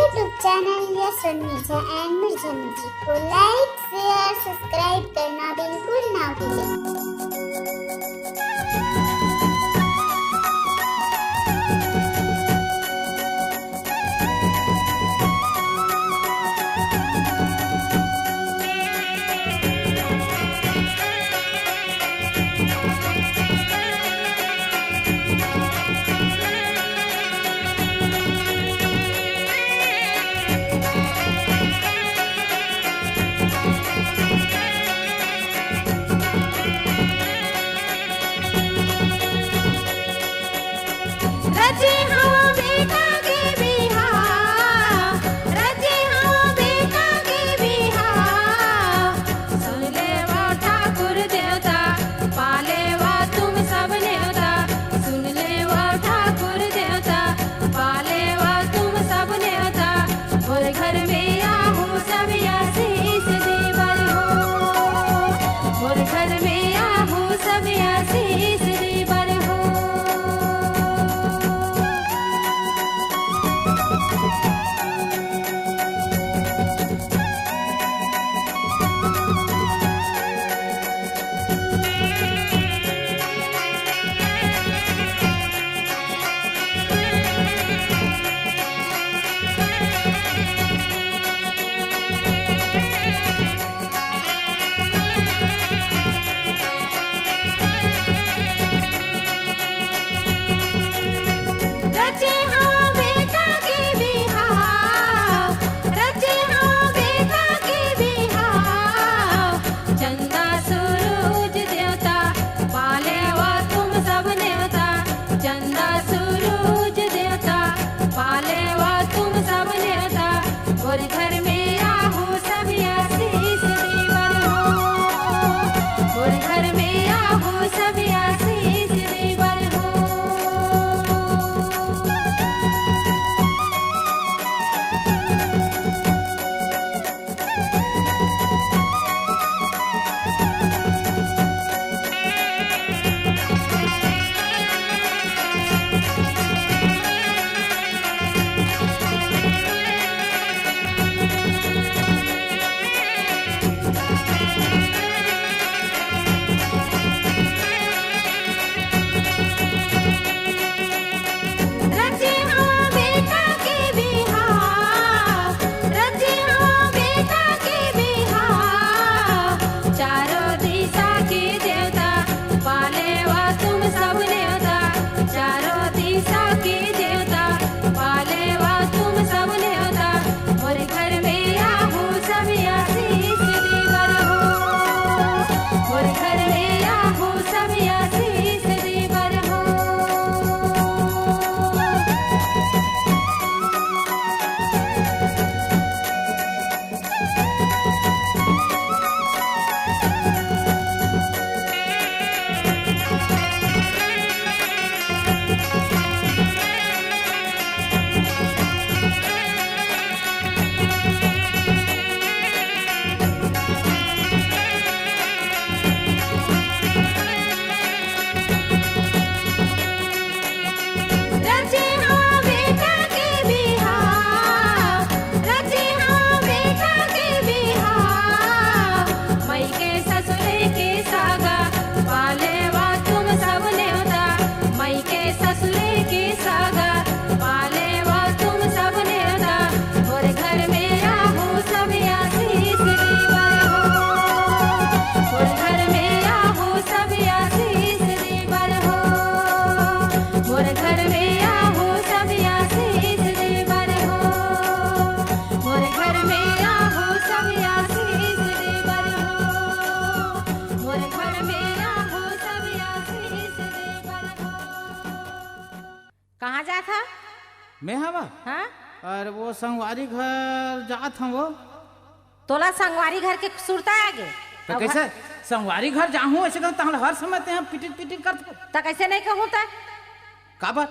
YouTube channel Yashwant Mirza and Mirza music को लाइक share subscribe करना बिल्कुल ना भूलें। कहाँ जा था? मैं हवा हाँ? और वो संगवारी घर जात हम वो तोला संगवारी घर के सुरता आगे तो कैसे संगवारी घर जाहूँ ऐसे कहूँ तहल हर समय ते हम पिटिट पिटिट करते तो कैसे नहीं कहूँ ता काबर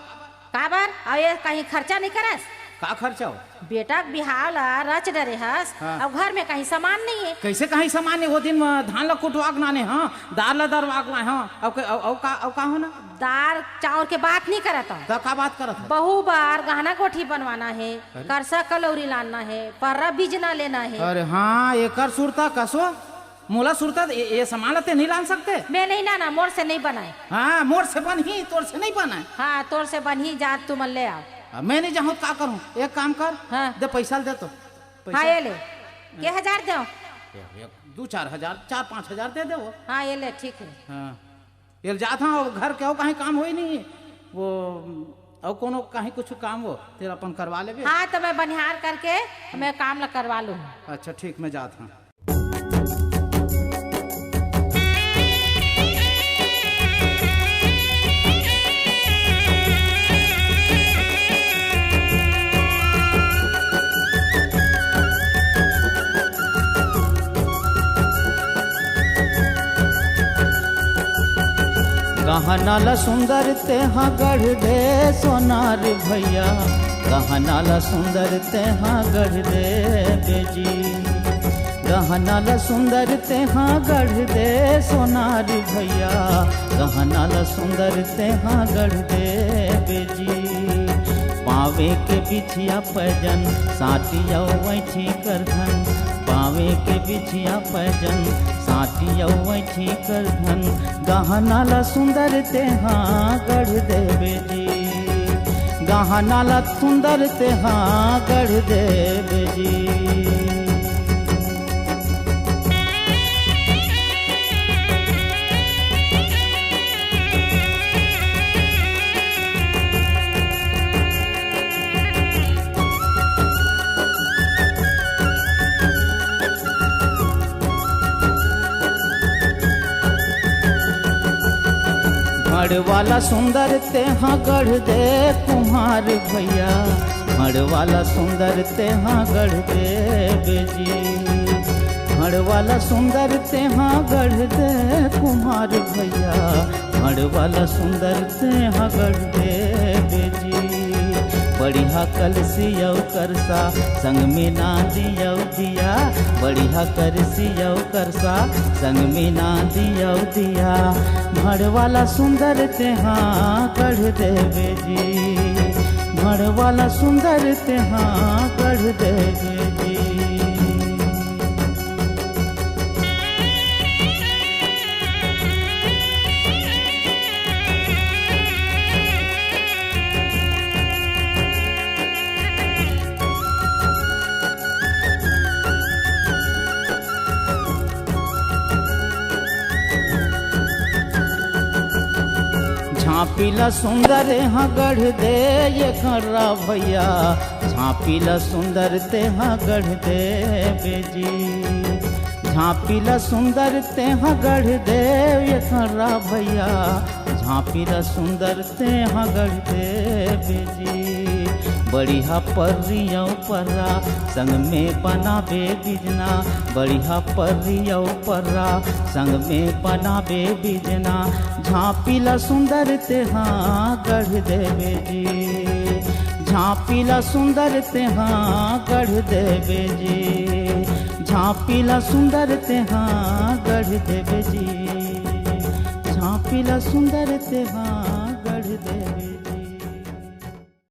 काबर और ये कहीं खर्चा नहीं करस का खर्चा हो? बेटा के बिहाव ला रच डरे हस। हाँ। अब घर में कहीं सामान नहीं है। कैसे कहीं सामान है? वो दिन धान ला कुटवा के नाने हाँ, दाल ला दरवा के लाए हाँ, अब का हो ना? दाल चावल के बात नहीं करता। तो का बात करत है? बहु बार गहना कोठी बनवाना है, करसा कलौरी लाना है, पर्रा बीजना लेना है। अरे हाँ, एकर सुरता कसो मोला सुरता ये सामान लाते नहीं लान सकते। मैं नहीं लाना, मोर से नहीं बनाए। हाँ, मोर से बन ही, तोर से नहीं बना। हाँ, तोर से बन ही जा, तुम ले आओ। मैं नहीं जाऊँ का करूँ? एक काम कर, हाँ। दे पैसा दे तो। हाँ ये ले, के 1000 दो। 2-4 हजार, 4-5 हजार दे दे वो। हाँ ये ले, ठीक है। हाँ, ये जात हाँ घर के कहीं काम हो ही नहीं वो, और कोनो कहीं कुछ काम हो तेरा अपन करवा ले। हाँ तो मैं बनिहार करके मैं काम ला करवा लूँ। अच्छा ठीक, मैं जाता हूँ। गहना ला सुंदर तेहा गढ़ दे सोनार भैया, गहना ला सुंदर तेहा गढ़ दे बेजी, गहना ला सुंदर तेहा गढ़ दे सोनार भैया, गहना ला सुंदर तेहा गढ़ दे बेजी। पावे के बिछिया पैजन साटिया वैठी कर धन, पावे के बिछिया पैजन साटिया वैठी कर धन, गहना ला सुंदर तेहा गढ़ दे बेजी, गहना ला सुंदर तेहा गढ़ दे बेजी। मड़ वाला सुंदर तेहा गढ़ दे कुम्हार भैया, मड़ वाला सुंदर तेहा गढ़ दे बेजी, मड़ वाला सुंदर तेहा गढ़ दे कुम्हार भैया, मड़ वाला सुंदर तेहा गढ़ दे बेजी। बढ़िया कलसियौ करसा संग में ना दियौ दिया, बढ़िया करसियौ करसा संग में ना दियौ दिया, मड़ वाला सुंदर तेहा गढ़ दे बेजी, मड़ वाला सुंदर तेहा गढ़ दे बेजी। झाँपीला सुंदर हाँ गढ़ दे ये खर्रा भैया, झाँपीला सुंदर तेहा गढ़ दे बेजी, झाँपीला सुंदर तेहा गढ़ दे ये खर्रा भैया, झाँपीला सुंदर तेहा गढ़ दे बेजी। बढ़िया पर्रियौ पर्रा संग में बनाबे बिजना, बढ़िया पर्रियौ पर्रा संग में बनाबे बिजना, झाँपीला सुंदर तेहा गढ़ दे बेजी, झाँपीला सुंदर तेहा गढ़ दे बेजी, झाँपीला सुंदर तेहा गढ़ दे बेजी, झाँपीला सुंदर तेहा गढ़ दे बेजी।